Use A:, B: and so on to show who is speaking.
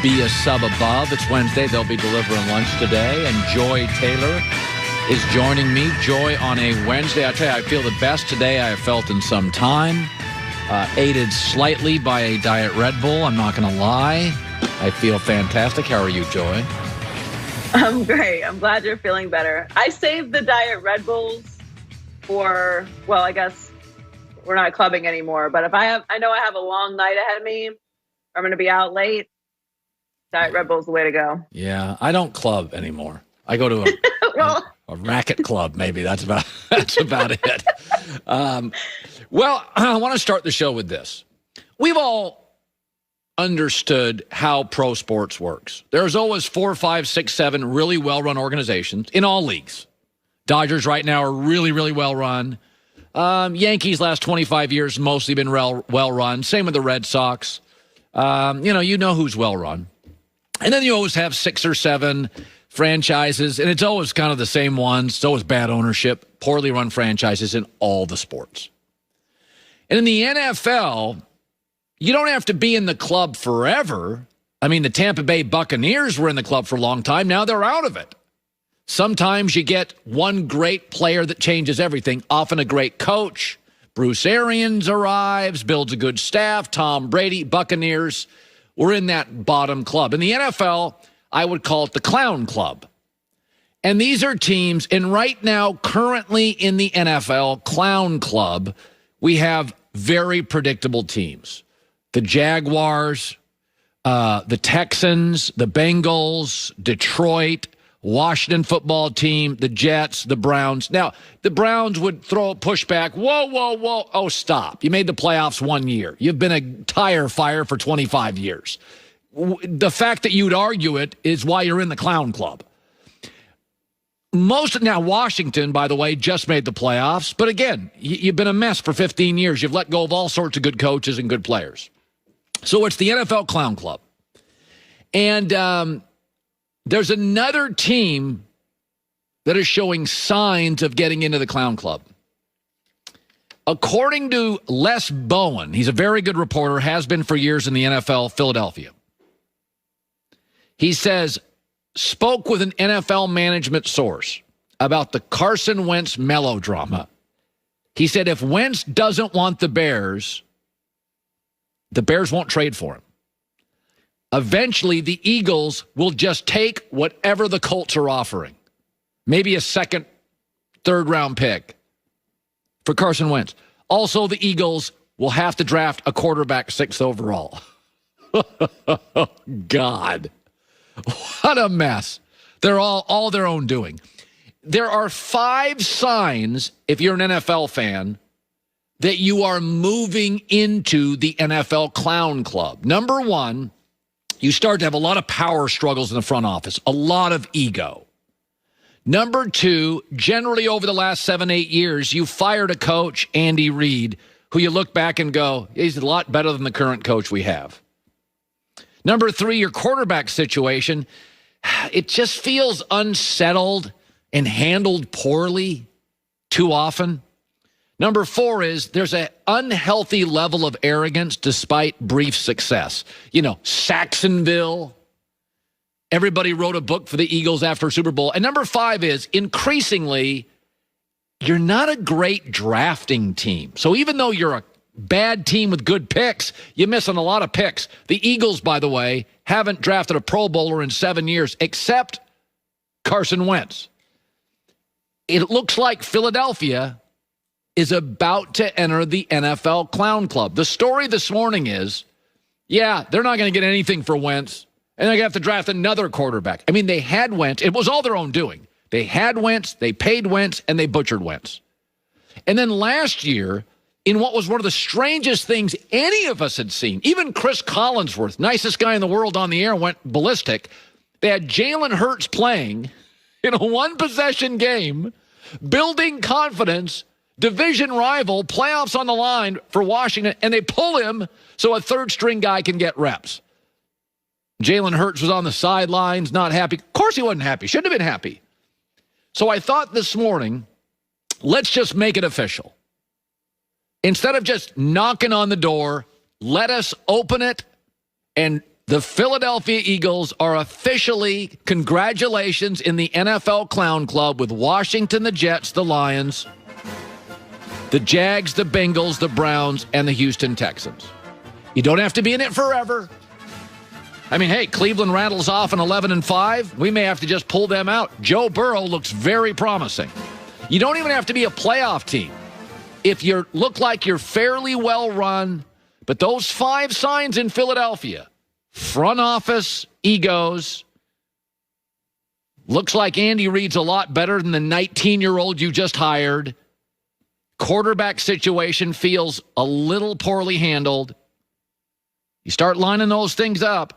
A: be a sub above. It's Wednesday. They'll be delivering lunch today. And Joy Taylor is joining me. Joy on a Wednesday. I tell you, I feel the best today I have felt in some time. Aided slightly by a Diet Red Bull. I'm not going to lie. I feel fantastic. How are you, Joy?
B: I'm great. I'm glad you're feeling better. I saved the Diet Red Bulls for, well, I guess we're not clubbing anymore. But if I know I have a long night ahead of me, I'm going to be out late. Diet Red Bull's the way to go.
A: Yeah, I don't club anymore. I go to a racket club, maybe. That's about it. Well, I want to start the show with this. We've all understood how pro sports works. There's always 4, 5, 6, 7 really well-run organizations in all leagues. Dodgers right now are really, really well-run. Yankees last 25 years mostly been well-run. Same with the Red Sox. You know who's well-run. And then you always have 6 or 7 franchises, and it's always kind of the same ones. It's always bad ownership, poorly run franchises in all the sports. And in the NFL, you don't have to be in the club forever. I mean, the Tampa Bay Buccaneers were in the club for a long time. Now they're out of it. Sometimes you get one great player that changes everything, often a great coach. Bruce Arians arrives, builds a good staff. Tom Brady, Buccaneers. We're in that bottom club. In the NFL, I would call it the clown club. And these are teams, and right now, currently in the NFL clown club, we have very predictable teams. The Jaguars, the Texans, the Bengals, Detroit, Washington football team, the Jets, the Browns. Now, the Browns would throw a pushback. Whoa. Oh, stop. You made the playoffs 1 year. You've been a tire fire for 25 years. The fact that you'd argue it is why you're in the clown club. Now, Washington, by the way, just made the playoffs. But again, you've been a mess for 15 years. You've let go of all sorts of good coaches and good players. So it's the NFL clown club. And there's another team that is showing signs of getting into the clown club. According to Les Bowen, he's a very good reporter, has been for years in the NFL, Philadelphia. He says, spoke with an NFL management source about the Carson Wentz melodrama. He said if Wentz doesn't want the Bears won't trade for him. Eventually, the Eagles will just take whatever the Colts are offering. Maybe a second, third-round pick for Carson Wentz. Also, the Eagles will have to draft a quarterback 6th overall. God. What a mess. They're all their own doing. There are 5 signs, if you're an NFL fan, that you are moving into the NFL clown club. Number 1, you start to have a lot of power struggles in the front office, a lot of ego. Number 2, generally over the last 7, 8 years, you fired a coach, Andy Reid, who you look back and go, he's a lot better than the current coach we have. Number 3, your quarterback situation, it just feels unsettled and handled poorly too often. Number 4 is there's an unhealthy level of arrogance despite brief success. You know, Saxonville. Everybody wrote a book for the Eagles after Super Bowl. And number 5 is increasingly, you're not a great drafting team. So even though you're a bad team with good picks, you're missing a lot of picks. The Eagles, by the way, haven't drafted a Pro Bowler in 7 years except Carson Wentz. It looks like Philadelphia is about to enter the NFL clown club. The story this morning is, they're not going to get anything for Wentz, and they're going to have to draft another quarterback. I mean, they had Wentz. It was all their own doing. They had Wentz, they paid Wentz, and they butchered Wentz. And then last year, in what was one of the strangest things any of us had seen, even Chris Collinsworth, nicest guy in the world on the air, went ballistic. They had Jalen Hurts playing in a one-possession game, building confidence, division rival, playoffs on the line for Washington, and they pull him so a third-string guy can get reps. Jalen Hurts was on the sidelines, not happy. Of course he wasn't happy. Shouldn't have been happy. So I thought this morning, let's just make it official. Instead of just knocking on the door, let us open it and The Philadelphia Eagles are officially, congratulations, in the NFL Clown Club with Washington, the Jets, the Lions, the Jags, the Bengals, the Browns, and the Houston Texans. You don't have to be in it forever. I mean, hey, Cleveland rattles off an 11-5. We may have to just pull them out. Joe Burrow looks very promising. You don't even have to be a playoff team. If you look like you're fairly well run, but those 5 signs in Philadelphia, front office, egos, looks like Andy Reid's a lot better than the 19-year-old you just hired. Quarterback situation feels a little poorly handled. You start lining those things up,